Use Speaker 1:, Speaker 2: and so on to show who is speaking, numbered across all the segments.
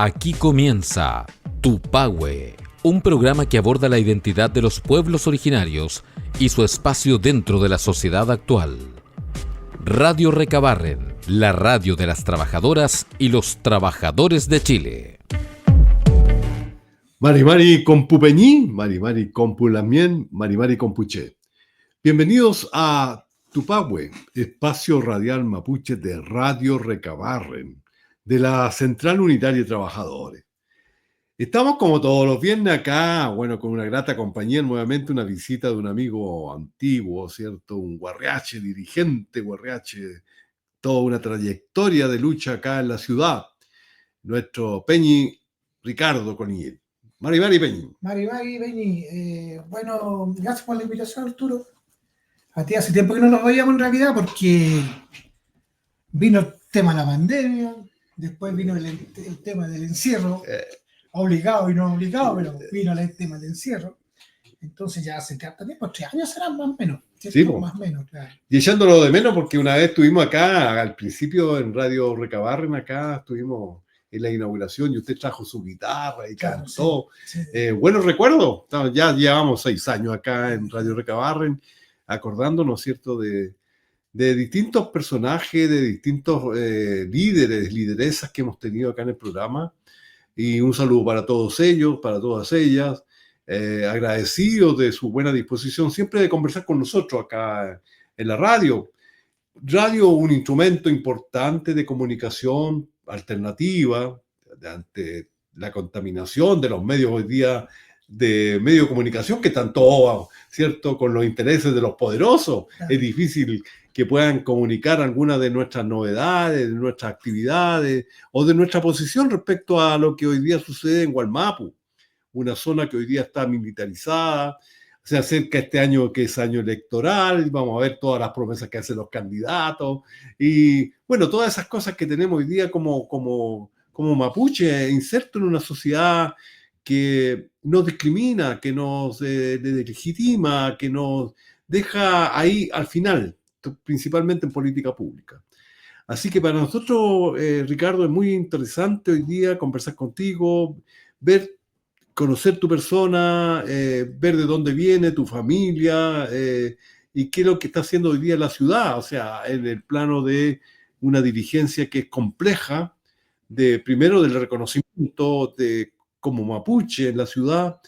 Speaker 1: Aquí comienza Tupahue, un programa que aborda la identidad de los pueblos originarios y su espacio dentro de la sociedad actual. Radio Recabarren, la radio de las trabajadoras y los trabajadores de Chile.
Speaker 2: Mari Mari Compupeñí, Mari Mari Compulamien, Mari Mari Compuche. Bienvenidos a Tupahue, espacio radial mapuche de Radio Recabarren, de la Central Unitaria de Trabajadores. Estamos como todos los viernes acá, con una grata compañía, nuevamente una visita de un amigo antiguo, ¿cierto? Un guarriache, dirigente guarriache, toda una trayectoria de lucha acá en la ciudad, nuestro Peñi Ricardo Conill. Mari Peñi.
Speaker 3: Mari Peñi, gracias por la invitación, Arturo. A ti hace tiempo que no nos veíamos en realidad porque vino el tema de la pandemia, después vino el tema del encierro, obligado y no obligado, pero vino el tema del encierro. Entonces ya hace también, 3 años serán más o menos.
Speaker 2: Sí,
Speaker 3: más o menos, claro.
Speaker 2: Y echándolo de menos porque una vez estuvimos acá, al principio en Radio Recabarren, acá estuvimos en la inauguración y usted trajo su guitarra y cantó. Sí. Buenos recuerdos. Ya llevamos 6 años acá en Radio Recabarren, acordándonos, ¿cierto?, de distintos personajes, de distintos líderes, lideresas que hemos tenido acá en el programa. Y un saludo para todos ellos, para todas ellas. Agradecidos de su buena disposición siempre de conversar con nosotros acá en la radio. Radio, un instrumento importante de comunicación alternativa ante la contaminación de los medios hoy día, de medios de comunicación que están todos, ¿cierto?, con los intereses de los poderosos. Claro. Es difícil que puedan comunicar algunas de nuestras novedades, de nuestras actividades o de nuestra posición respecto a lo que hoy día sucede en Wallmapu, una zona que hoy día está militarizada. Se acerca este año que es año electoral, vamos a ver todas las promesas que hacen los candidatos y todas esas cosas que tenemos hoy día como mapuche inserto en una sociedad que nos discrimina, que nos legitima, que nos deja ahí al final, principalmente en política pública. Así que para nosotros, Ricardo, es muy interesante hoy día conversar contigo, conocer tu persona, ver de dónde viene tu familia y qué es lo que está haciendo hoy día la ciudad, o sea, en el plano de una dirigencia que es compleja, primero del reconocimiento de como mapuche en la ciudad,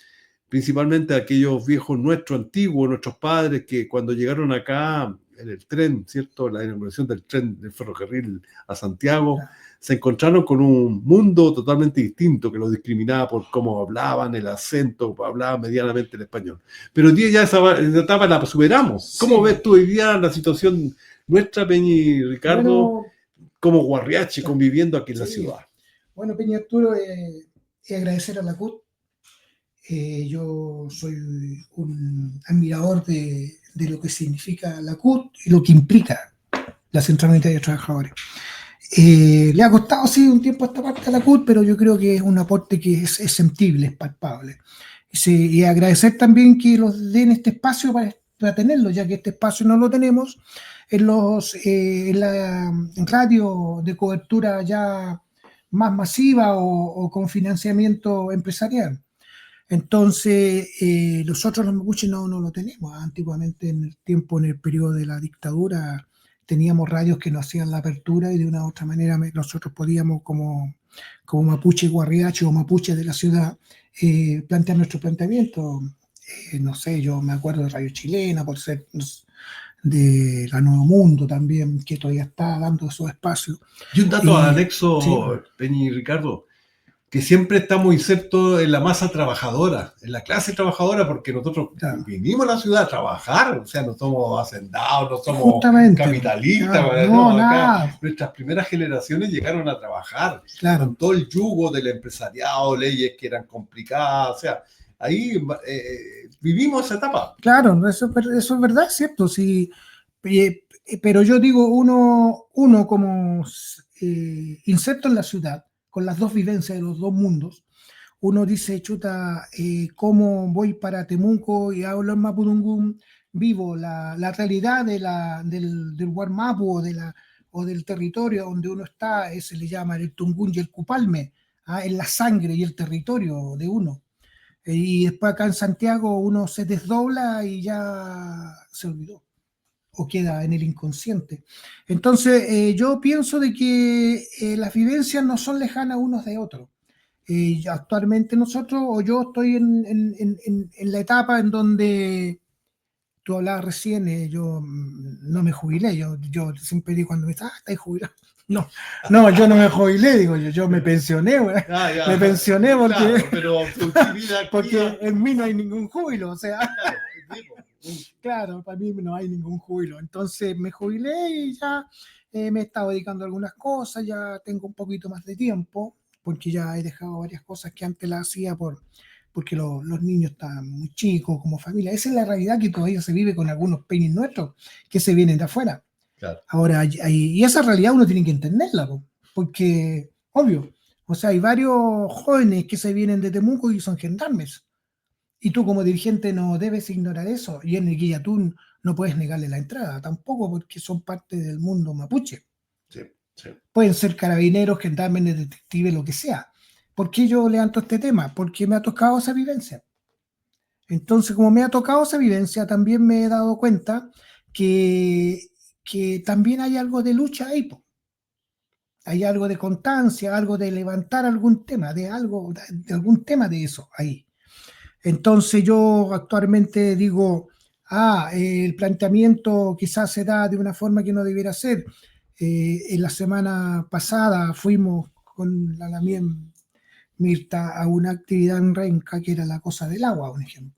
Speaker 2: principalmente aquellos viejos nuestros antiguos, nuestros padres que cuando llegaron acá en el tren, ¿cierto?, la inauguración del tren del ferrocarril a Santiago, se encontraron con un mundo totalmente distinto que los discriminaba por cómo hablaban, el acento, hablaban medianamente el español. Pero hoy día ya esa etapa la superamos. ¿Cómo sí ves tú hoy día la situación nuestra, Peñi Ricardo, como guarriache conviviendo aquí en la ciudad?
Speaker 3: Bueno, Peñi Arturo, agradecer a la CUT. Yo soy un admirador de lo que significa la CUT y lo que implica la Central Unitaria de Trabajadores. Le ha costado, sí, un tiempo esta parte a la CUT, pero yo creo que es un aporte que es sensible, es palpable. Y agradecer también que nos den este espacio para tenerlo, ya que este espacio no lo tenemos en la radio de cobertura ya más masiva o con financiamiento empresarial. Entonces, nosotros los mapuches no lo tenemos. Antiguamente, en el periodo de la dictadura, teníamos radios que nos hacían la apertura y de una u otra manera nosotros podíamos, como mapuche guarriache o mapuche de la ciudad, plantear nuestro planteamiento. No sé, yo me acuerdo de Radio Chilena, por ser de la Nuevo Mundo también, que todavía está dando esos espacios.
Speaker 2: Y un dato anexo, sí, Peñi y Ricardo, que siempre estamos insertos en la masa trabajadora, en la clase trabajadora, porque nosotros vinimos a la ciudad a trabajar, o sea, no somos hacendados, no somos capitalistas, acá, nuestras primeras generaciones llegaron a trabajar, con todo el yugo del empresariado, leyes que eran complicadas, o sea, ahí vivimos esa etapa.
Speaker 3: Claro, eso es verdad, es cierto, sí, pero yo digo, uno como inserto en la ciudad, con las dos vivencias de los dos mundos, uno dice, chuta, ¿cómo voy para Temuco y hablo en Mapudungún? Vivo la realidad del Wallmapu o del territorio donde uno está, se le llama el Tungún y el Cupalme, en la sangre y el territorio de uno. Y después acá en Santiago uno se desdobla y ya se olvidó o queda en el inconsciente. Entonces, yo pienso de que las vivencias no son lejanas unos de otros. Actualmente nosotros, o yo estoy en la etapa en donde tú hablabas recién, yo no me jubilé, yo siempre digo cuando me dice, ¿estás jubilado? No, yo no me jubilé, digo yo me pensioné, güey. Me pensioné porque,
Speaker 2: claro, pero
Speaker 3: porque en mí no hay ningún júbilo, o sea,
Speaker 2: claro,
Speaker 3: claro, para mí no hay ningún júbilo. Entonces me jubilé y ya me he estado dedicando a algunas cosas, ya tengo un poquito más de tiempo, porque ya he dejado varias cosas que antes las hacía porque los niños están muy chicos como familia. Esa es la realidad que todavía se vive con algunos peines nuestros que se vienen de afuera.
Speaker 2: claro.
Speaker 3: Ahora, y esa realidad uno tiene que entenderla, porque, obvio, o sea, hay varios jóvenes que se vienen de Temuco y son gendarmes. Y tú como dirigente no debes ignorar eso. Y en el Guillatún no puedes negarle la entrada, tampoco porque son parte del mundo mapuche.
Speaker 2: Sí, sí.
Speaker 3: Pueden ser carabineros, gendarmes, detectives, lo que sea. ¿Por qué yo levanto este tema? Porque me ha tocado esa vivencia. Entonces, como me ha tocado esa vivencia, también me he dado cuenta que también hay algo de lucha ahí, po. Hay algo de constancia, algo de levantar algún tema, de algún tema de eso ahí. Entonces yo actualmente digo, el planteamiento quizás se da de una forma que no debiera ser. En la semana pasada fuimos con la mía Mirta a una actividad en Renca que era la cosa del agua, un ejemplo.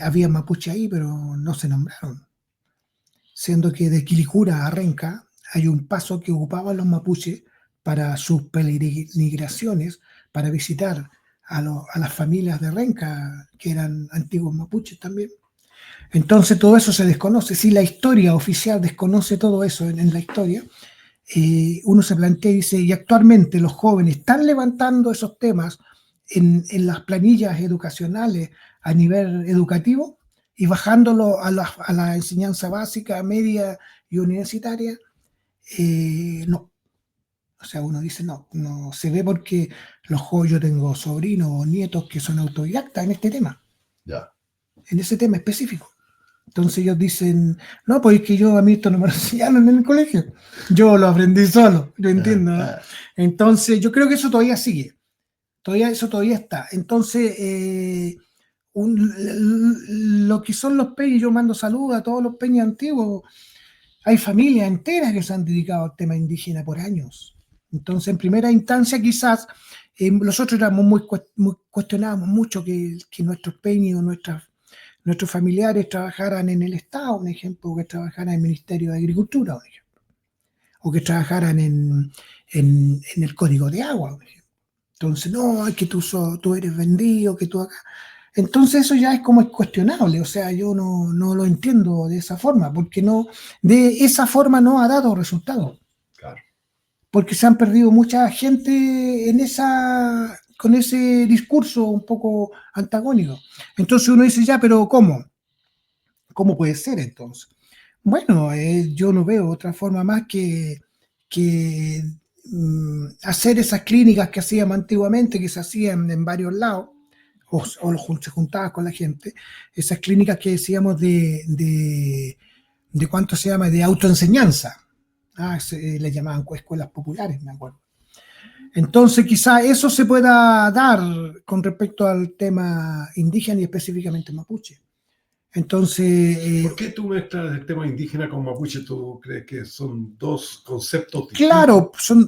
Speaker 3: Había mapuche ahí, pero no se nombraron. Siendo que de Quilicura a Renca hay un paso que ocupaban los mapuches para sus peregrinaciones, para visitar a las familias de Renca, que eran antiguos mapuches también. Entonces todo eso se desconoce. Si la historia oficial desconoce todo eso en la historia, uno se plantea y dice, y actualmente los jóvenes están levantando esos temas en las planillas educacionales a nivel educativo y bajándolo a la enseñanza básica, media y universitaria, no. O sea, uno dice, no se ve porque yo tengo sobrinos o nietos que son autodidactas en este tema,
Speaker 2: Ya.
Speaker 3: en ese tema específico. Entonces ellos dicen, no, pues es que a mí esto no me lo enseñaron en el colegio. Yo lo aprendí solo, yo entiendo, ¿no? Entonces yo creo que eso todavía sigue. Eso todavía está. Entonces, lo que son los peñas, yo mando saludos a todos los peñas antiguos. Hay familias enteras que se han dedicado al tema indígena por años. Entonces, en primera instancia, quizás nosotros éramos cuestionábamos mucho que nuestros peñas, nuestros familiares trabajaran en el Estado, un ejemplo, que trabajaran en el Ministerio de Agricultura, un ejemplo, o que trabajaran en el Código de Agua, un ejemplo. Entonces, no, es que tú eres vendido, que tú acá. Entonces eso ya es cuestionable, o sea, yo no lo entiendo de esa forma, porque de esa forma no ha dado resultado.
Speaker 2: Claro.
Speaker 3: Porque se han perdido mucha gente con ese discurso un poco antagónico. Entonces uno dice, ya, pero ¿cómo? ¿Cómo puede ser entonces? Bueno, yo no veo otra forma más que hacer esas clínicas que hacíamos antiguamente, que se hacían en varios lados, o se juntaba con la gente, esas clínicas que decíamos de ¿cuánto se llama? De autoenseñanza. Le llamaban escuelas populares, me acuerdo. Entonces quizá eso se pueda dar con respecto al tema indígena y específicamente mapuche. Entonces...
Speaker 2: ¿Por qué tú mezclas el tema indígena con mapuche? ¿Tú crees que son dos conceptos distintos?
Speaker 3: Claro, son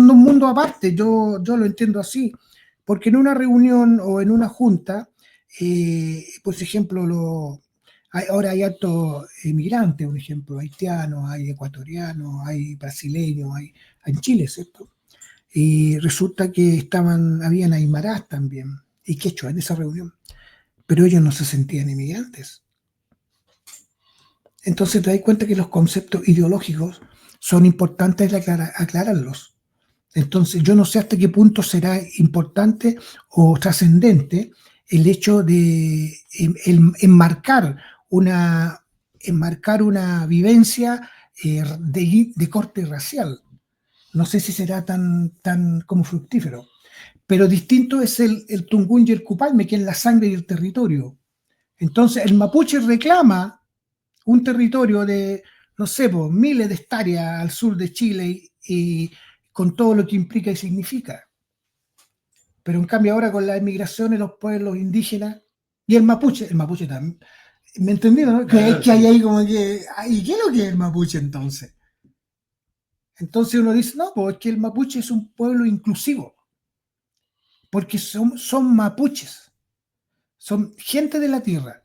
Speaker 3: dos mundos aparte, yo lo entiendo así, porque en una reunión o en una junta, por ejemplo, ahora hay hartos inmigrantes, por ejemplo, haitianos, hay ecuatorianos, hay brasileños, hay en Chile, ¿cierto? Y resulta que habían aymarás también, y quechua en esa reunión, pero ellos no se sentían inmigrantes. Entonces te das cuenta que los conceptos ideológicos son importantes aclararlos. Entonces yo no sé hasta qué punto será importante o trascendente el hecho de enmarcar una vivencia de corte racial. no sé si será tan como fructífero. Pero distinto es el Tungún y el Cupalme, que es la sangre y el territorio. Entonces, el mapuche reclama un territorio de, no sé, pues, miles de hectáreas al sur de Chile y con todo lo que implica y significa. Pero en cambio ahora con la inmigración de los pueblos indígenas y el mapuche también, ¿me entendí, no? Que hay ahí como que, ¿y qué es lo que es el mapuche entonces? Entonces uno dice, no, pues es que el mapuche es un pueblo inclusivo, porque son mapuches, son gente de la tierra,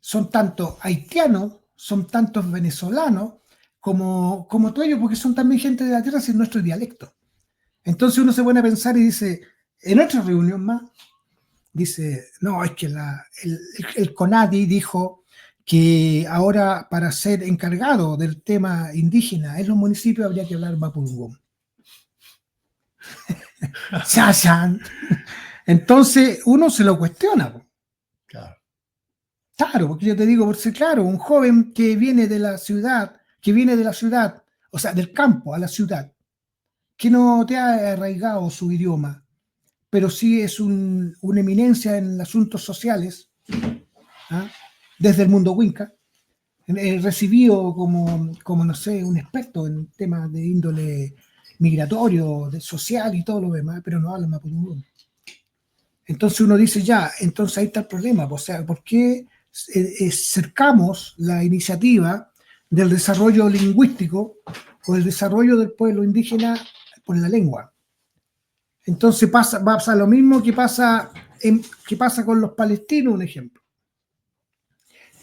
Speaker 3: son tanto haitianos, son tantos venezolanos como todos ellos, porque son también gente de la tierra, sin nuestro dialecto. Entonces uno se pone a pensar y dice, en otra reunión más, dice, no, es que el CONADI dijo que ahora para ser encargado del tema indígena en los municipios habría que hablar mapudungún. ¡Chachan! Entonces uno se lo cuestiona. Claro, porque yo te digo, por ser claro, un joven que viene de la ciudad, o sea, del campo a la ciudad, que no te ha arraigado su idioma, pero sí es una eminencia en asuntos sociales, ¿ah? Desde el mundo Winca, recibido como, no sé, un experto en temas de índole migratorio, social y todo lo demás, pero no habla mapudungún. Entonces uno dice, ya, entonces ahí está el problema, o sea, ¿por qué cercamos la iniciativa del desarrollo lingüístico o el desarrollo del pueblo indígena por la lengua? Entonces pasa lo mismo que pasa con los palestinos, un ejemplo,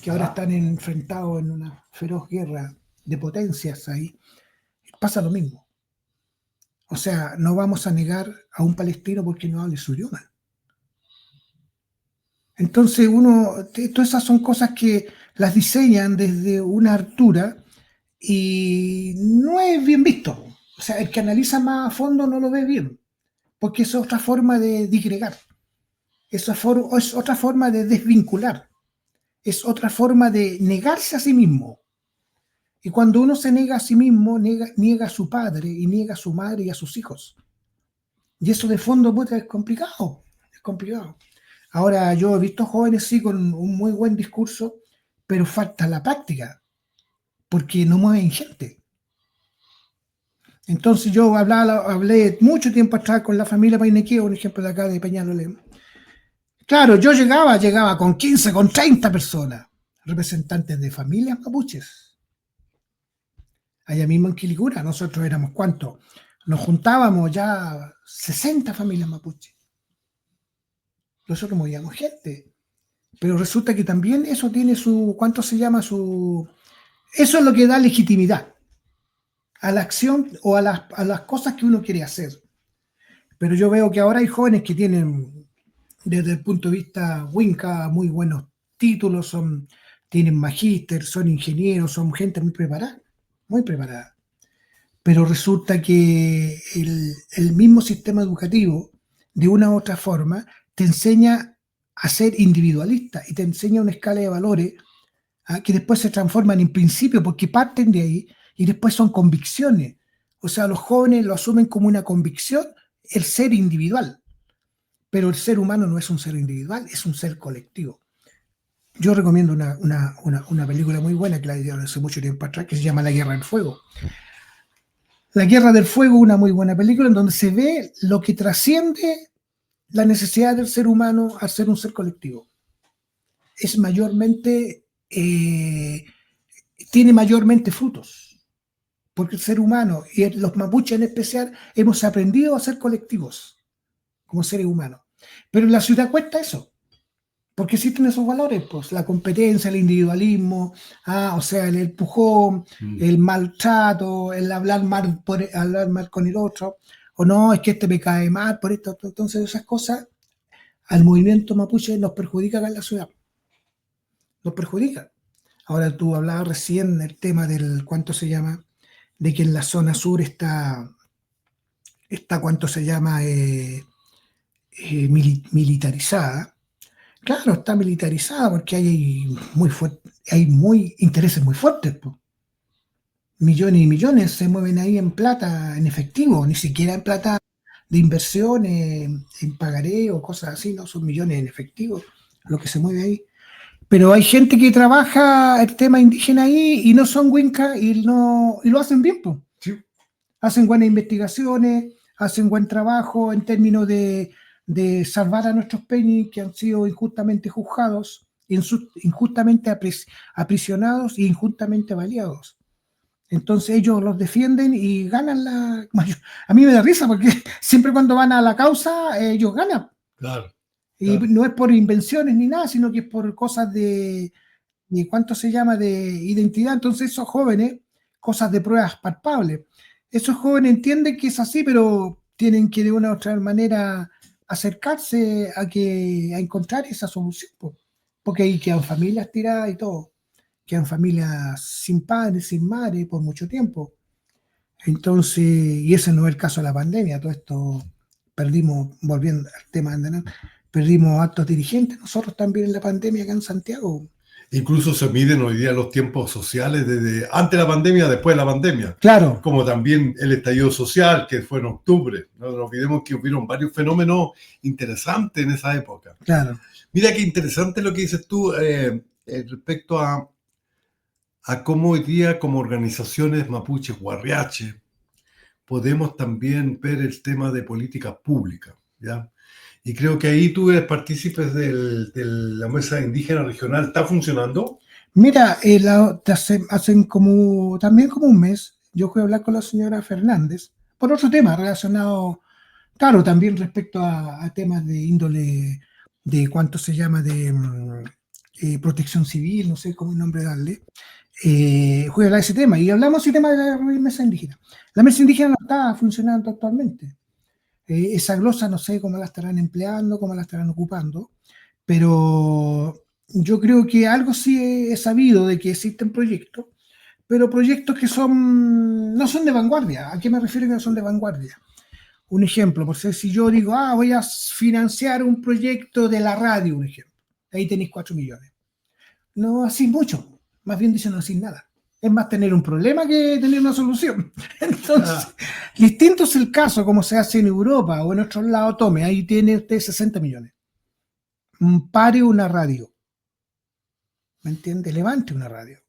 Speaker 3: que ahora están enfrentados en una feroz guerra de potencias ahí. Pasa lo mismo. O sea, no vamos a negar a un palestino porque no hable su idioma. Entonces todas esas son cosas que las diseñan desde una altura y no es bien visto. O sea, el que analiza más a fondo no lo ve bien, porque es otra forma de disgregar, es otra forma de desvincular, es otra forma de negarse a sí mismo. Y cuando uno se nega a sí mismo, niega a su padre y niega a su madre y a sus hijos. Y eso de fondo es complicado, es complicado. Ahora yo he visto jóvenes sí con un muy buen discurso, pero falta la práctica, porque no mueven gente. Entonces yo hablé mucho tiempo atrás con la familia Painequeo, un ejemplo de acá de Peñalolén. Claro, yo llegaba con 15, con 30 personas, representantes de familias mapuches. Allá mismo en Quilicura, nosotros éramos ¿cuántos? Nos juntábamos ya 60 familias mapuches. Nosotros movíamos gente. Pero resulta que también eso tiene ¿cuánto se llama? Eso es lo que da legitimidad a la acción o a las cosas que uno quiere hacer. Pero yo veo que ahora hay jóvenes que tienen, desde el punto de vista Winca, muy buenos títulos, tienen magíster, son ingenieros, son gente muy preparada, muy preparada. Pero resulta que el mismo sistema educativo, de una u otra forma, te enseña a ser individualista y te enseña una escala de valores que después se transforman en principios porque parten de ahí y después son convicciones. O sea, los jóvenes lo asumen como una convicción el ser individual, pero el ser humano no es un ser individual, es un ser colectivo. Yo recomiendo una película muy buena que la dieron hace mucho tiempo atrás, que se llama La Guerra del Fuego. La Guerra del Fuego, una muy buena película en donde se ve lo que trasciende la necesidad del ser humano a ser un ser colectivo. Es mayormente, tiene mayormente frutos, porque el ser humano, y los mapuches en especial, hemos aprendido a ser colectivos, como seres humanos. Pero en la ciudad cuesta eso, porque existen esos valores, pues la competencia, el individualismo, o sea, el empujón, el maltrato, el hablar mal con el otro, o no, es que este me cae mal por esto. Entonces esas cosas al movimiento mapuche nos perjudican en la ciudad, nos perjudican. Ahora tú hablabas recién del tema del, ¿cuánto se llama? De que en la zona sur está ¿cuánto se llama? Militarizada. Claro, está militarizada porque hay intereses muy fuertes. Po. millones y millones se mueven ahí en plata, en efectivo, ni siquiera en plata de inversión, en pagaré o cosas así, no, son millones en efectivo lo que se mueve ahí. Pero hay gente que trabaja el tema indígena ahí y no son Winca y lo hacen bien, pues.
Speaker 2: Sí.
Speaker 3: Hacen buenas investigaciones, hacen buen trabajo en términos de salvar a nuestros peñis que han sido injustamente juzgados, injustamente aprisionados e injustamente baleados. Entonces ellos los defienden y ganan la... A mí me da risa porque siempre cuando van a la causa ellos ganan.
Speaker 2: Claro.
Speaker 3: Y no es por invenciones ni nada, sino que es por cosas de ¿cuánto se llama? De identidad. Entonces esos jóvenes, cosas de pruebas palpables, esos jóvenes entienden que es así, pero tienen que de una u otra manera acercarse a encontrar esa solución, porque ahí quedan familias tiradas y todo, quedan familias sin padres, sin madre por mucho tiempo. Entonces, y ese no es el caso de la pandemia, todo esto perdimos, volviendo al tema de perdimos altos dirigentes, nosotros también en la pandemia acá en Santiago.
Speaker 2: Incluso se miden hoy día los tiempos sociales desde antes de la pandemia, después de la pandemia.
Speaker 3: Claro.
Speaker 2: Como también el estallido social, que fue en octubre. No nos olvidemos que hubieron varios fenómenos interesantes en esa época.
Speaker 3: Claro.
Speaker 2: Mira qué interesante lo que dices tú respecto a cómo hoy día, como organizaciones mapuches, guarriache, podemos también ver el tema de políticas públicas, ¿ya? Y creo que ahí tú eres partícipes de la mesa indígena regional. ¿Está funcionando?
Speaker 3: Mira, hacen también como un mes, yo fui a hablar con la señora Fernández por otro tema relacionado, claro, también respecto a temas de índole, de cuánto se llama, de protección civil, no sé cómo nombre darle. Fui a hablar de ese tema y hablamos ese tema de la mesa indígena. La mesa indígena no está funcionando actualmente. Esa glosa no sé cómo la estarán empleando, cómo la estarán ocupando, pero yo creo que algo sí he sabido de que existen proyectos, pero proyectos que no son de vanguardia. ¿A qué me refiero que no son de vanguardia? Un ejemplo, por si yo digo, voy a financiar un proyecto de la radio, un ejemplo, ahí tenéis 4 millones. No así mucho, más bien dicen no así nada. Es más tener un problema que tener una solución. Entonces, distinto es el caso como se hace en Europa o en otros lados. Tome, ahí tiene usted 60 millones. Pare una radio. ¿Me entiende? Levante una radio.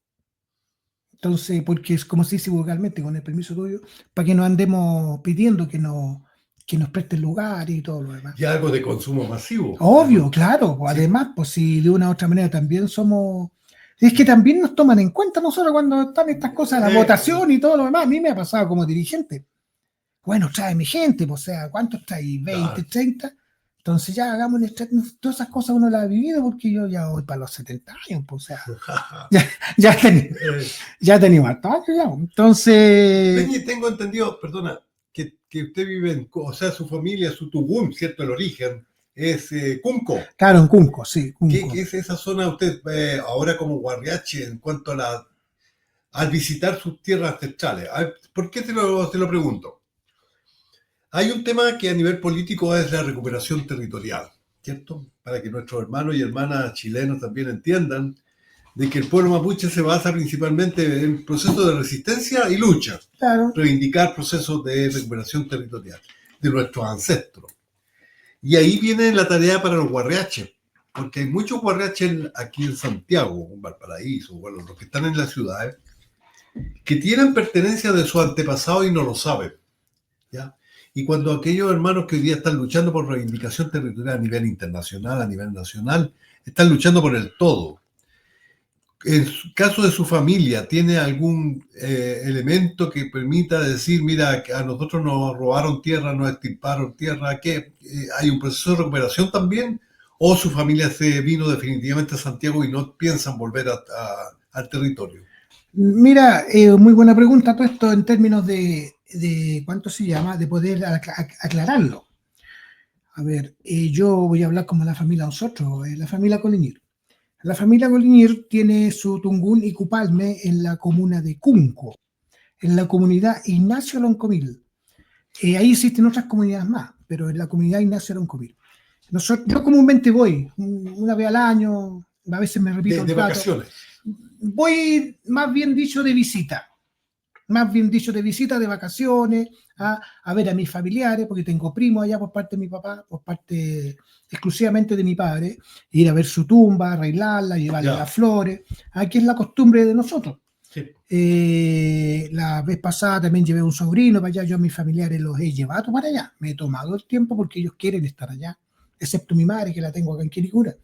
Speaker 3: Entonces, porque es como se dice vulgarmente, con el permiso tuyo, para que no andemos pidiendo que nos presten lugar y todo lo demás.
Speaker 2: Y algo de consumo masivo.
Speaker 3: Obvio, claro. Sí. Además, pues si de una u otra manera también somos... Es que también nos toman en cuenta nosotros cuando están estas cosas, la votación y todo lo demás. A mí me ha pasado como dirigente. Bueno, trae mi gente, pues, o sea, ¿cuántos trae? 20, 30. Entonces ya hagamos todas esas cosas, uno las ha vivido porque yo ya voy para los 70 años, pues, o sea, ya tenía harto años ya. Entonces...
Speaker 2: Tengo entendido, perdona, que usted vive o sea, su familia, su Tubún, ¿cierto? El origen. Es Cunco.
Speaker 3: Claro, en Cunco, sí. Cunco.
Speaker 2: ¿Qué es esa zona usted ahora como guarriache en cuanto al visitar sus tierras ancestrales? ¿Por qué te lo pregunto? Hay un tema que a nivel político es la recuperación territorial, ¿cierto? Para que nuestros hermanos y hermanas chilenos también entiendan de que el pueblo mapuche se basa principalmente en procesos de resistencia y lucha.
Speaker 3: Claro.
Speaker 2: Reivindicar procesos de recuperación territorial de nuestros ancestros. Y ahí viene la tarea para los guarriaches, porque hay muchos guarriaches aquí en Santiago, en Valparaíso, bueno, los que están en las ciudades, que tienen pertenencia de su antepasado y no lo saben, ¿ya? Y cuando aquellos hermanos que hoy día están luchando por reivindicación territorial a nivel internacional, a nivel nacional, están luchando por el todo. En el caso de su familia, ¿tiene algún elemento que permita decir, mira, a nosotros nos robaron tierra, nos extirparon tierra, que hay un proceso de recuperación también? ¿O su familia se vino definitivamente a Santiago y no piensan volver al territorio?
Speaker 3: Mira, muy buena pregunta todo esto en términos de ¿cuánto se llama? De poder aclararlo. A ver, yo voy a hablar como la familia nosotros, la familia Colignyr. La familia Colignyr tiene su Tungún y Cupalme en la comuna de Cunco, en la comunidad Ignacio Loncomil. Ahí existen otras comunidades más, pero en la comunidad Ignacio Loncomil. Yo comúnmente voy una vez al año, a veces me repito
Speaker 2: de vacaciones.
Speaker 3: Voy, más bien dicho, de visita. más bien dicho, de visita, de vacaciones, a ver a mis familiares, porque tengo primos allá por parte de mi papá, por parte exclusivamente de mi padre, ir a ver su tumba, arreglarla, llevarle
Speaker 2: Ya.
Speaker 3: las flores, aquí es la costumbre de nosotros.
Speaker 2: Sí.
Speaker 3: La vez pasada también llevé un sobrino para allá, yo a mis familiares los he llevado para allá, me he tomado el tiempo porque ellos quieren estar allá, excepto mi madre que la tengo acá en Quilicura.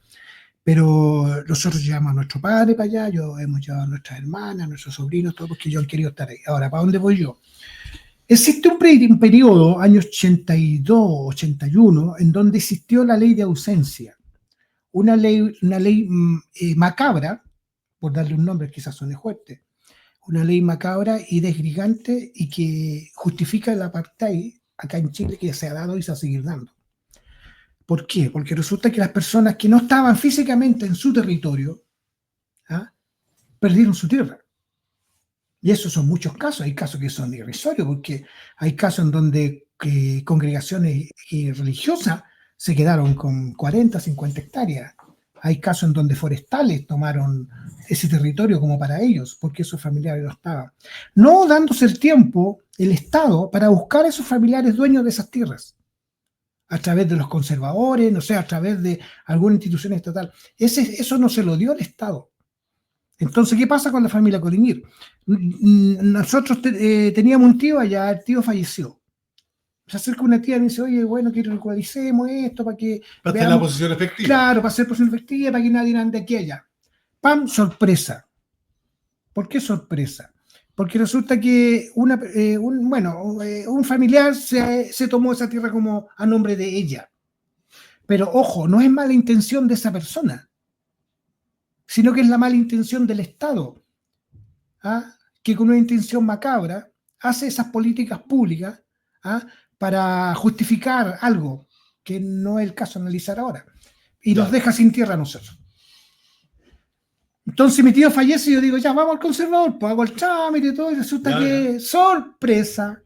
Speaker 3: Pero nosotros llevamos a nuestro padre para allá, hemos llevado a nuestras hermanas, a nuestros sobrinos, todos porque ellos han querido estar ahí. Ahora, ¿para dónde voy yo? Existe un periodo, años 82, 81, en donde existió la ley de ausencia. Una ley macabra, por darle un nombre quizás suene fuerte, una ley macabra y desgigante y que justifica el apartheid acá en Chile que se ha dado y se va a seguir dando. ¿Por qué? Porque resulta que las personas que no estaban físicamente en su territorio perdieron su tierra. Y esos son muchos casos. Hay casos que son irrisorios, porque hay casos en donde congregaciones religiosas se quedaron con 40, 50 hectáreas. Hay casos en donde forestales tomaron ese territorio como para ellos, porque esos familiares no estaban. No dándose el tiempo, el Estado, para buscar a esos familiares dueños de esas tierras, a través de los conservadores, no sé, a través de alguna institución estatal. Eso no se lo dio el Estado. Entonces, ¿qué pasa con la familia Coligny? Nosotros teníamos un tío allá, el tío falleció. Se acerca una tía y me dice, oye, bueno, quiero que regularicemos esto para que
Speaker 2: Para tener la posición efectiva.
Speaker 3: Claro, para hacer posición efectiva, para que nadie ande aquí y allá. ¡Pam! Sorpresa. ¿Por qué sorpresa? Porque resulta que un familiar se tomó esa tierra como a nombre de ella. Pero ojo, no es mala intención de esa persona, sino que es la mala intención del Estado, que con una intención macabra hace esas políticas públicas para justificar algo que no es el caso analizar ahora, y nos deja sin tierra a nosotros. Entonces mi tío fallece y yo digo, ya, vamos al conservador, pues hago el trámite y todo, y resulta que, sorpresa,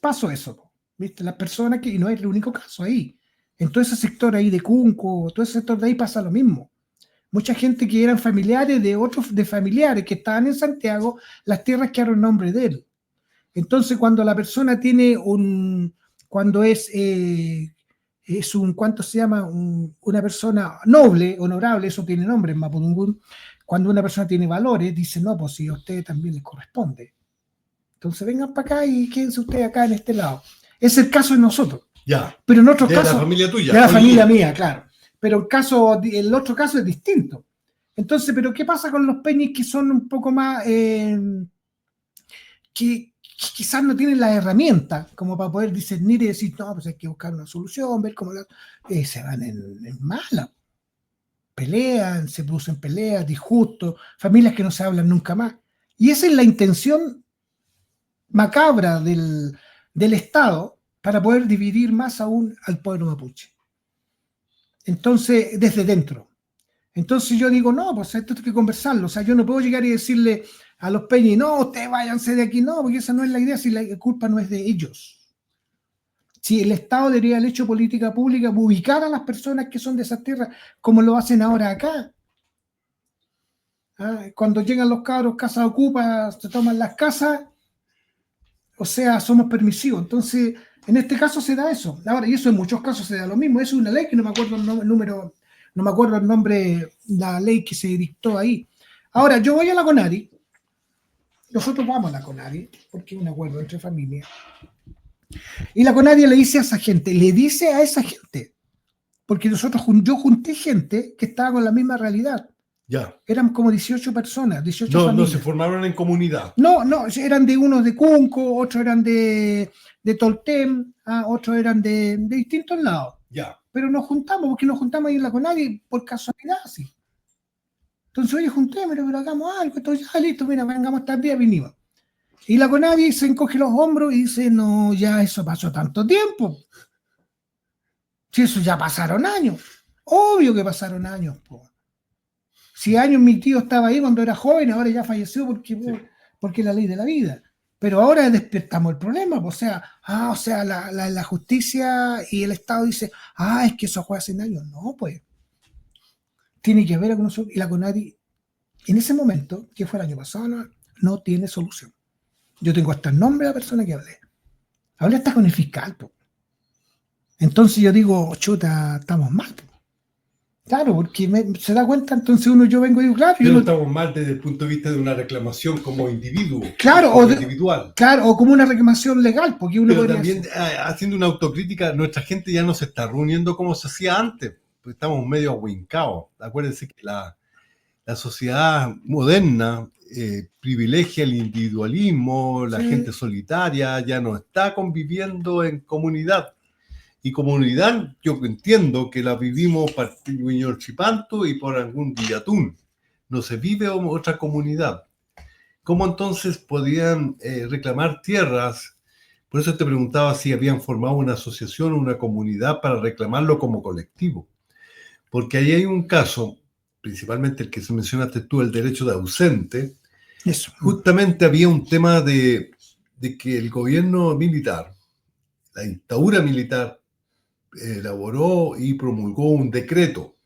Speaker 3: pasó eso, ¿viste? Las personas que, y no es el único caso ahí, en todo ese sector ahí de Cunco, todo ese sector de ahí pasa lo mismo. Mucha gente que eran familiares de familiares que estaban en Santiago, las tierras quedaron en nombre de él. Entonces, cuando la persona tiene cuando es ¿cuánto se llama? Una persona noble, honorable, eso tiene nombre en Mapudungún, cuando una persona tiene valores, dice, no, pues si a usted también le corresponde. Entonces, vengan para acá y quédense ustedes acá en este lado. Es el caso de nosotros.
Speaker 2: Ya.
Speaker 3: Pero en otros casos.
Speaker 2: De la familia tuya.
Speaker 3: De la familia mía, claro. Pero el otro caso es distinto. Entonces, ¿pero qué pasa con los peñis que son un poco más, que quizás no tienen las herramientas como para poder discernir y decir, no, pues hay que buscar una solución, ver cómo se van en mala. Pelean, se producen peleas, disgustos, familias que no se hablan nunca más. Y esa es la intención macabra del Estado para poder dividir más aún al pueblo mapuche. Entonces, desde dentro. Entonces yo digo, no, pues esto hay que conversarlo. O sea, yo no puedo llegar y decirle a los peñis, no, ustedes váyanse de aquí. No, porque esa no es la idea, si la culpa no es de ellos. Si el Estado debería haber hecho política pública, ubicar a las personas que son de esas tierras, como lo hacen ahora acá. Cuando llegan los cabros, casas ocupas, se toman las casas, o sea, somos permisivos. Entonces, en este caso se da eso. Ahora, y eso en muchos casos se da lo mismo. Es una ley que no me acuerdo el número, no me acuerdo el nombre, la ley que se dictó ahí. Ahora, yo voy a la CONADI, nosotros vamos a la CONADI, porque es un acuerdo entre familias, y la CONADI le dice a esa gente, porque yo junté gente que estaba con la misma realidad.
Speaker 2: Ya.
Speaker 3: Eran como 18 personas, 18 familias.
Speaker 2: No se formaron en comunidad.
Speaker 3: No, eran de unos de Cunco, otros eran de Toltem, otros eran de distintos lados.
Speaker 2: Ya.
Speaker 3: Pero nos juntamos, porque nos juntamos ahí en la CONADI por casualidad, sí. Entonces, oye, juntémonos, pero hagamos algo, entonces ya listo, mira, vengamos tal día, vinimos. Y la CONADI se encoge los hombros y dice, no, ya eso pasó tanto tiempo. Si eso ya pasaron años. Obvio que pasaron años, po. Si años mi tío estaba ahí cuando era joven, ahora ya falleció porque es la ley de la vida. Pero ahora despertamos el problema, o sea, la justicia y el Estado dice, es que eso fue hace años. No, pues. Tiene que haber algunos, y la CONADI, en ese momento, que fue el año pasado, no tiene solución. Yo tengo hasta el nombre de la persona que hablé. Hablé hasta con el fiscal, po. Entonces yo digo, chuta, estamos mal, po. Claro, porque se da cuenta, entonces yo vengo y digo, claro.
Speaker 2: Pero estamos mal desde el punto de vista de una reclamación como individuo.
Speaker 3: Claro,
Speaker 2: como individual.
Speaker 3: Claro, o como una reclamación legal, porque uno
Speaker 2: pero
Speaker 3: podría
Speaker 2: también haciendo una autocrítica, nuestra gente ya no se está reuniendo como se hacía antes, pues estamos medio ahuincados. Acuérdense que la sociedad moderna privilegia el individualismo, la gente solitaria, ya no está conviviendo en comunidad. Y comunidad, yo entiendo que la vivimos por Chipanto y por algún Villatún. No se vive otra comunidad. ¿Cómo entonces podían reclamar tierras? Por eso te preguntaba si habían formado una asociación o una comunidad para reclamarlo como colectivo. Porque ahí hay un caso, principalmente el que mencionaste tú, el derecho de ausente.
Speaker 3: Eso.
Speaker 2: Justamente había un tema de que el gobierno militar, la dictadura militar, elaboró y promulgó un decreto.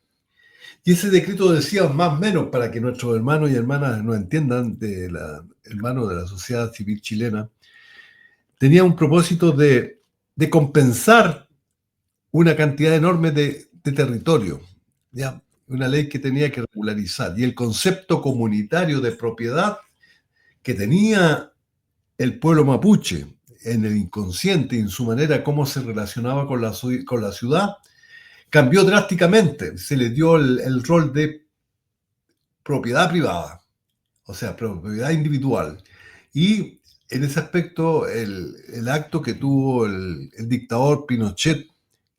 Speaker 2: Y ese decreto decía, más o menos, para que nuestros hermanos y hermanas nos entiendan, hermanos de la sociedad civil chilena, tenía un propósito de compensar una cantidad enorme de territorio, ¿ya? Una ley que tenía que regularizar. Y el concepto comunitario de propiedad que tenía el pueblo mapuche en el inconsciente y en su manera cómo se relacionaba con la ciudad, cambió drásticamente. Se le dio el rol de propiedad privada, o sea, propiedad individual. Y en ese aspecto, el acto que tuvo el dictador Pinochet,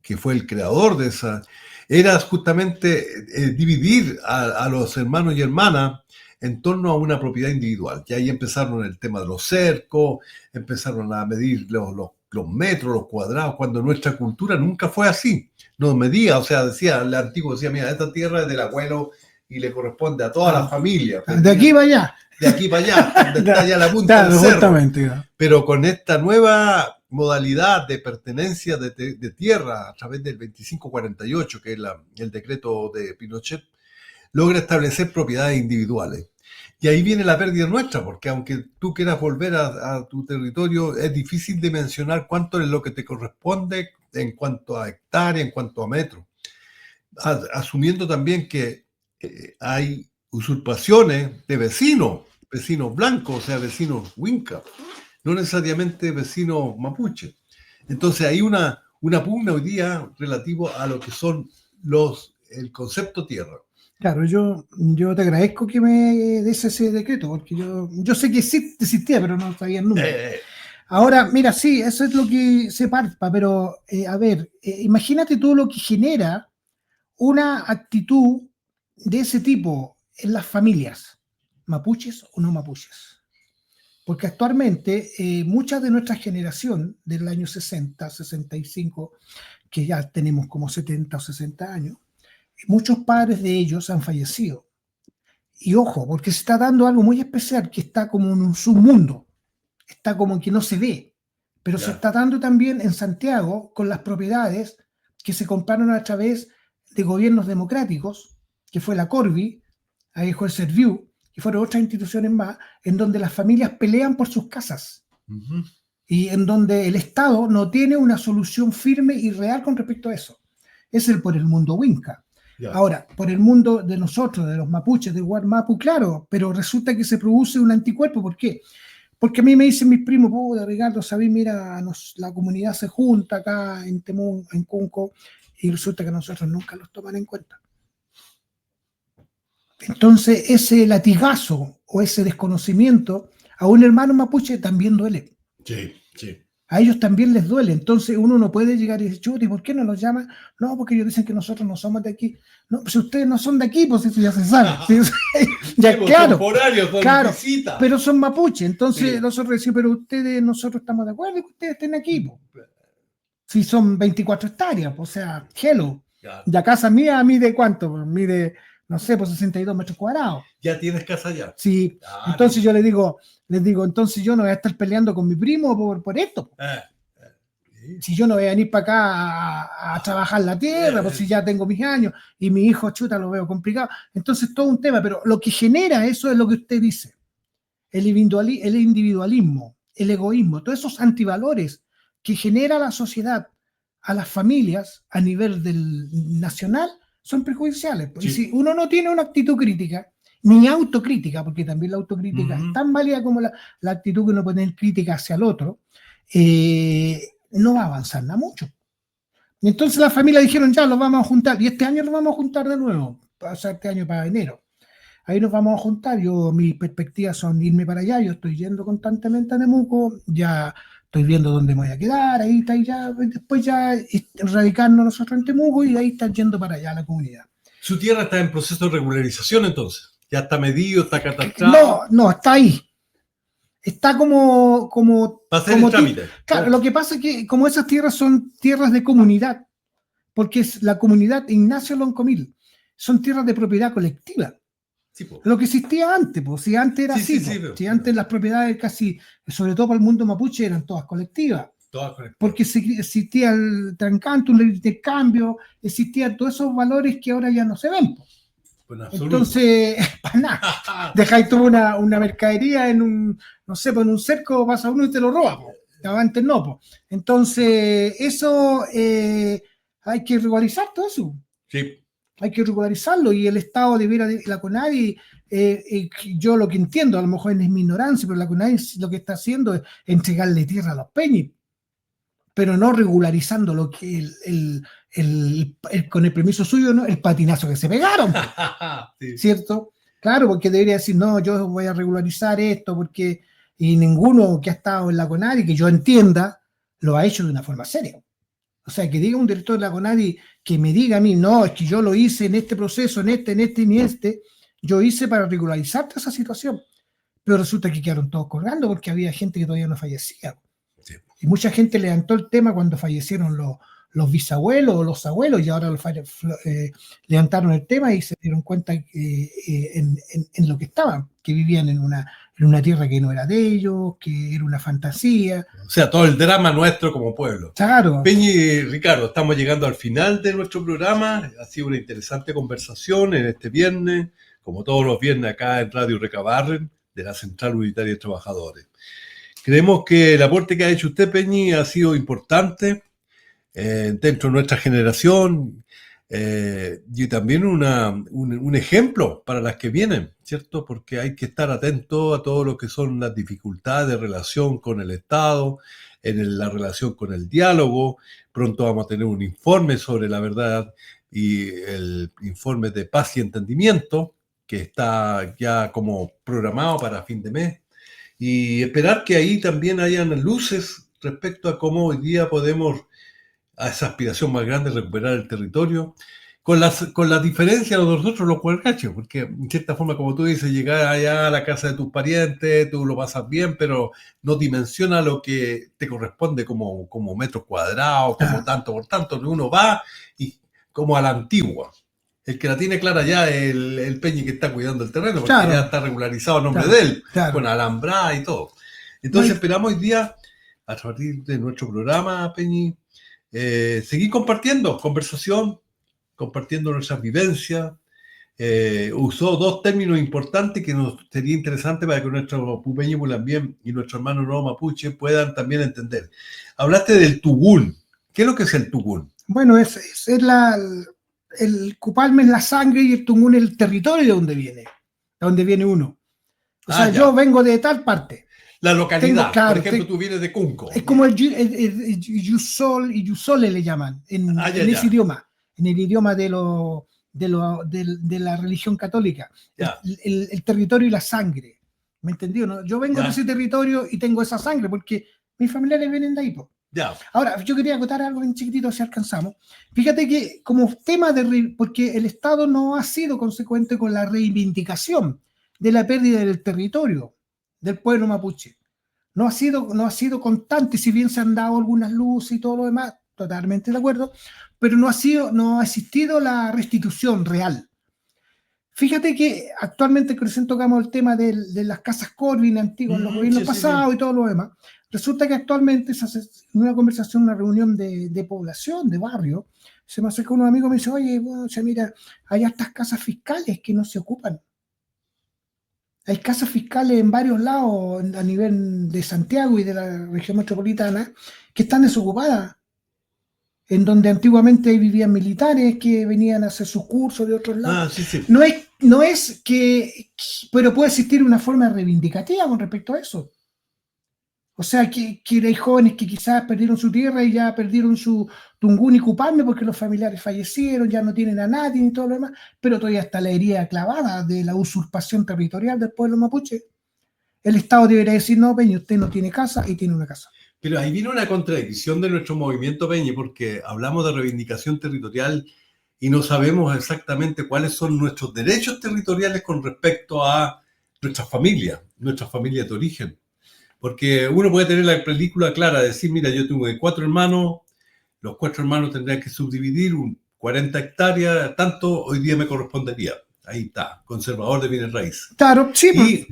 Speaker 2: que fue el creador de esa, era justamente dividir a los hermanos y hermanas en torno a una propiedad individual. Y ahí empezaron el tema de los cercos, empezaron a medir los metros, los cuadrados, cuando nuestra cultura nunca fue así. No medía, o sea, el antiguo decía, mira, esta tierra es del abuelo y le corresponde a toda la familia.
Speaker 3: De aquí para allá.
Speaker 2: De aquí para allá, donde está ya la punta del cerro. Pero con esta nueva modalidad de pertenencia de tierra a través del 2548, que es el decreto de Pinochet, logra establecer propiedades individuales. Y ahí viene la pérdida nuestra, porque aunque tú quieras volver a tu territorio, es difícil de mencionar cuánto es lo que te corresponde en cuanto a hectárea, en cuanto a metro. Asumiendo también que hay usurpaciones de vecinos blancos, o sea, vecinos huinca, no necesariamente vecinos mapuche. Entonces hay una pugna hoy día relativo a lo que son el concepto tierra.
Speaker 3: Claro, yo te agradezco que me des ese decreto, porque yo sé que existía, pero no sabía el número. Ahora, mira, sí, eso es lo que se palpa, pero a ver, imagínate todo lo que genera una actitud de ese tipo en las familias, mapuches o no mapuches. Porque actualmente mucha de nuestra generación del año 60, 65, que ya tenemos como 70 o 60 años, muchos padres de ellos han fallecido. Y ojo, porque se está dando algo muy especial que está como en un submundo, está como que no se ve, pero se está dando también en Santiago con las propiedades que se compraron a través de gobiernos democráticos, que fue la Corvi, ahí fue el Serviu, y fueron otras instituciones más, en donde las familias pelean por sus casas. Uh-huh. Y en donde el Estado no tiene una solución firme y real con respecto a eso. Es por el mundo Huinca. Ahora, por el mundo de nosotros, de los mapuches, de Guarmapu, claro, pero resulta que se produce un anticuerpo. ¿Por qué? Porque a mí me dicen mis primos, Ricardo, ¿sabes? Mira, la comunidad se junta acá en Temún, en Cunco, y resulta que nosotros nunca los toman en cuenta. Entonces, ese latigazo o ese desconocimiento a un hermano mapuche también duele.
Speaker 2: Sí, sí.
Speaker 3: A ellos también les duele. Entonces, uno no puede llegar y decir, chuta, ¿y por qué no los llaman? No, porque ellos dicen que nosotros no somos de aquí. No, pues ustedes no son de aquí, pues eso ya se sabe. ¿Sí? Ya,
Speaker 2: sí,
Speaker 3: claro,
Speaker 2: claro,
Speaker 3: pero son mapuche. Entonces, nosotros decimos, pero nosotros estamos de acuerdo que ustedes estén aquí. Pues. Si son 24 hectáreas, pues, o sea, hello. Claro. Ya casa mía mide ¿cuánto? Mide, no sé, pues 62 metros cuadrados.
Speaker 2: ¿Ya tienes casa ya?
Speaker 3: Sí. Claro. Entonces yo les digo, entonces yo no voy a estar peleando con mi primo por esto. Si yo no voy a venir para acá a trabajar la tierra, pues si ya tengo mis años y mi hijo, chuta, lo veo complicado. Entonces todo un tema, pero lo que genera eso es lo que usted dice, el individualismo, el egoísmo, todos esos antivalores que genera la sociedad a las familias a nivel nacional son perjudiciales. Porque
Speaker 4: Sí.
Speaker 3: si uno no tiene una actitud crítica, ni autocrítica, porque también la autocrítica
Speaker 4: Ujú.
Speaker 3: es tan válida como la actitud que uno puede tener crítica hacia el otro, no va a avanzar nada mucho. Y entonces las familias dijeron, ya, los vamos a juntar, y este año los vamos a juntar de nuevo, o sea, este año para enero. Ahí nos vamos a juntar, mis perspectivas son irme para allá, yo estoy yendo constantemente a Temuco, ya estoy viendo dónde me voy a quedar, ahí está, y ya, después ya radicarnos nosotros en Temuco y de ahí estar yendo para allá a la comunidad.
Speaker 4: Su tierra está en proceso de regularización entonces. Ya está medido, está catastrado.
Speaker 3: No, está ahí. Está como
Speaker 4: Va a ser el trámite.
Speaker 3: Claro, lo que pasa es que como esas tierras son tierras de comunidad, porque es la comunidad Ignacio Loncomil, son tierras de propiedad colectiva.
Speaker 4: Sí, po.
Speaker 3: Lo que existía antes, pues, si antes era
Speaker 4: Sí,
Speaker 3: así,
Speaker 4: sí,
Speaker 3: pues,
Speaker 4: sí, pero-
Speaker 3: si antes las propiedades casi, sobre todo para el mundo mapuche, eran todas colectivas,
Speaker 4: Todas conectadas.
Speaker 3: porque existía el trancanto, un intercambio, existían todos esos valores que ahora ya no se ven, pues.
Speaker 4: En absoluto.
Speaker 3: Entonces, para nada. Dejáis tú una mercadería en un, no sé, pues en un cerco, pasa uno y te lo roba, po. Antes no, po. Entonces, eso hay que regularizar todo eso.
Speaker 4: Sí.
Speaker 3: Hay que regularizarlo y el Estado debiera, la CONADI, yo lo que entiendo, a lo mejor es mi ignorancia, pero la CONADI lo que está haciendo es entregarle tierra a los peñis, pero no regularizando lo que con el permiso suyo, ¿no? El patinazo que se pegaron,
Speaker 4: Sí.
Speaker 3: ¿cierto? Claro, porque debería decir, no, yo voy a regularizar esto, porque y ninguno que ha estado en la CONADI, que yo entienda, lo ha hecho de una forma seria. O sea, que diga un director de la CONADI que me diga a mí, no, es que yo lo hice en este proceso, en este, yo hice para regularizar toda esa situación. Pero resulta que quedaron todos colgando porque había gente que todavía no fallecía.
Speaker 4: Sí.
Speaker 3: Y mucha gente levantó el tema cuando fallecieron los bisabuelos o los abuelos y ahora levantaron el tema y se dieron cuenta en lo que estaban, que vivían en una tierra que no era de ellos, que era una fantasía.
Speaker 4: O sea, todo el drama nuestro como pueblo.
Speaker 3: Claro.
Speaker 4: Peñi y Ricardo, estamos llegando al final de nuestro programa. Ha sido una interesante conversación en este viernes, como todos los viernes acá en Radio Recabarren, de la Central Unitaria de Trabajadores. Creemos que el aporte que ha hecho usted, Peñi, ha sido importante dentro de nuestra generación y también un ejemplo para las que vienen, ¿cierto? Porque hay que estar atento a todo lo que son las dificultades de relación con el Estado, la relación con el diálogo. Pronto vamos a tener un informe sobre la verdad y el informe de paz y entendimiento que está ya como programado para fin de mes. Y esperar que ahí también hayan luces respecto a cómo hoy día podemos, a esa aspiración más grande, recuperar el territorio, con la diferencia de nosotros los huarcachos, porque en cierta forma, como tú dices, llegar allá a la casa de tus parientes, tú lo pasas bien, pero no dimensiona lo que te corresponde como metros cuadrados, como tanto por tanto, uno va y como a la antigua. El que la tiene clara ya es el Peñi que está cuidando el terreno, porque
Speaker 3: Claro.
Speaker 4: ya está regularizado a nombre
Speaker 3: Claro,
Speaker 4: de él,
Speaker 3: claro.
Speaker 4: con alambrada y todo. Entonces
Speaker 3: No,
Speaker 4: esperamos hoy día, a partir de nuestro programa, Peñi, seguir compartiendo conversación, compartiendo nuestras vivencias. Usó dos términos importantes que nos sería interesante para que nuestros pupeños también y nuestros hermanos no mapuche puedan también entender. Hablaste del tugún. ¿Qué es lo que es el tugún?
Speaker 3: Bueno, es el cupalme es la sangre y el tungún es el territorio de donde viene uno. O sea,
Speaker 4: ya.
Speaker 3: yo vengo de tal parte.
Speaker 4: La localidad.
Speaker 3: Claro,
Speaker 4: por ejemplo, tú vienes de Cunco.
Speaker 3: Es como el Yusol y Yusole le llaman en ese idioma, en el idioma de la religión católica. El territorio y la sangre. ¿Me entendió? ¿No? Yo vengo de ese territorio y tengo esa sangre porque mis familiares vienen de ahí.
Speaker 4: Ya.
Speaker 3: Ahora, yo quería acotar algo en chiquitito si alcanzamos. Fíjate que como tema porque el Estado no ha sido consecuente con la reivindicación de la pérdida del territorio del pueblo mapuche. No ha sido constante, si bien se han dado algunas luces y todo lo demás, totalmente de acuerdo, pero no ha existido la restitución real. Fíjate que actualmente que recién tocamos el tema de las casas Corvin antiguas, los gobiernos pasados y todo lo demás, resulta que actualmente se hace en una conversación, una reunión de población, de barrio, se me acerca un amigo y me dice, oye, bueno, mira, hay estas casas fiscales que no se ocupan. Hay casas fiscales en varios lados a nivel de Santiago y de la región metropolitana que están desocupadas, en donde antiguamente vivían militares que venían a hacer sus cursos de otros lados.
Speaker 4: Sí.
Speaker 3: No es que, pero puede existir una forma reivindicativa con respecto a eso. O sea, que hay jóvenes que quizás perdieron su tierra y ya perdieron su Tungún y Cupame porque los familiares fallecieron, ya no tienen a nadie y todo lo demás, pero todavía está la herida clavada de la usurpación territorial del pueblo mapuche. El Estado debería decir, no, Peña, usted no tiene casa y tiene una casa.
Speaker 4: Pero ahí viene una contradicción de nuestro movimiento, Peñi, porque hablamos de reivindicación territorial y no sabemos exactamente cuáles son nuestros derechos territoriales con respecto a nuestras familias de origen. Porque uno puede tener la película clara, decir, mira, yo tengo 4 hermanos, los 4 hermanos tendrían que subdividir 40 hectáreas, tanto hoy día me correspondería. Ahí está, conservador de bienes raíces.
Speaker 3: Claro, sí.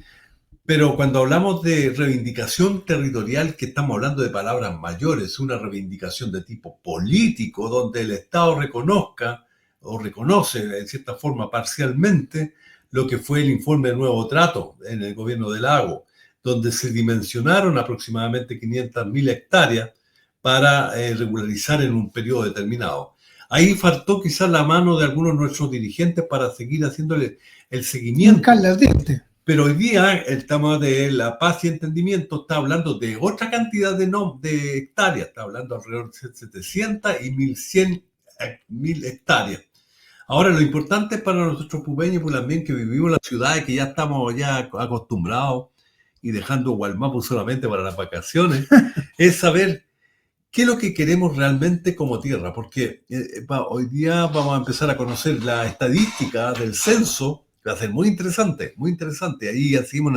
Speaker 4: Pero cuando hablamos de reivindicación territorial, que estamos hablando de palabras mayores, una reivindicación de tipo político, donde el Estado reconozca o reconoce en cierta forma parcialmente lo que fue el informe de Nuevo Trato en el gobierno de Lago, donde se dimensionaron aproximadamente 500.000 hectáreas para regularizar en un periodo determinado. Ahí faltó quizás la mano de algunos de nuestros dirigentes para seguir haciéndole el seguimiento. Pero hoy día el tema de la paz y entendimiento está hablando de otra cantidad de hectáreas, está hablando alrededor de 700 y 1.100 hectáreas. Ahora, lo importante para nosotros pubeños, pues también que vivimos en la ciudad y que ya estamos ya acostumbrados y dejando Gualmapu solamente para las vacaciones, es saber qué es lo que queremos realmente como tierra, porque hoy día vamos a empezar a conocer la estadística del censo, que va a ser muy interesante, muy interesante. Ahí ya seguimos,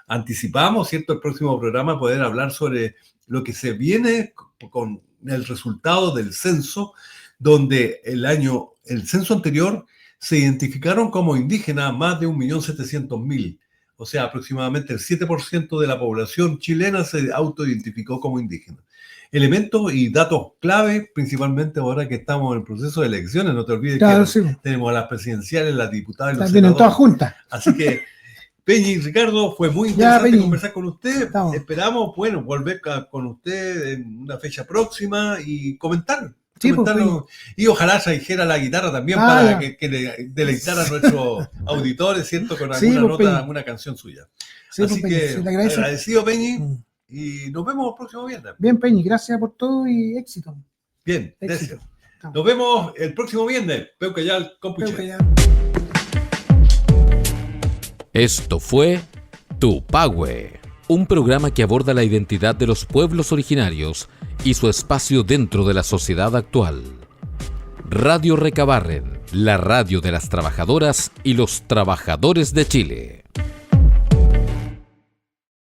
Speaker 4: anticipamos, ¿cierto?, el próximo programa poder hablar sobre lo que se viene con el resultado del censo, donde el censo anterior se identificaron como indígenas más de 1.700.000. O sea, aproximadamente el 7% de la población chilena se autoidentificó como indígena. Elementos y datos clave, principalmente ahora que estamos en el proceso de elecciones. No te olvides que tenemos a las presidenciales, las diputadas y los senadores.
Speaker 3: Todas juntas.
Speaker 4: Así que, Peñi y Ricardo, fue muy interesante conversar con usted. Esperamos, volver con usted en una fecha próxima y comentar. Y ojalá trajera la guitarra también para que le deleitara a nuestros auditores, ¿cierto? Con alguna nota, alguna canción suya. Así que agradecido, Peñi, y nos vemos el próximo viernes.
Speaker 3: Bien, Peñi, gracias por todo y éxito.
Speaker 4: Bien, gracias. Nos vemos el próximo viernes. Peucayal, Compuche.
Speaker 1: Esto fue Tupahue, un programa que aborda la identidad de los pueblos originarios y su espacio dentro de la sociedad actual. Radio Recabarren, la radio de las trabajadoras y los trabajadores de Chile.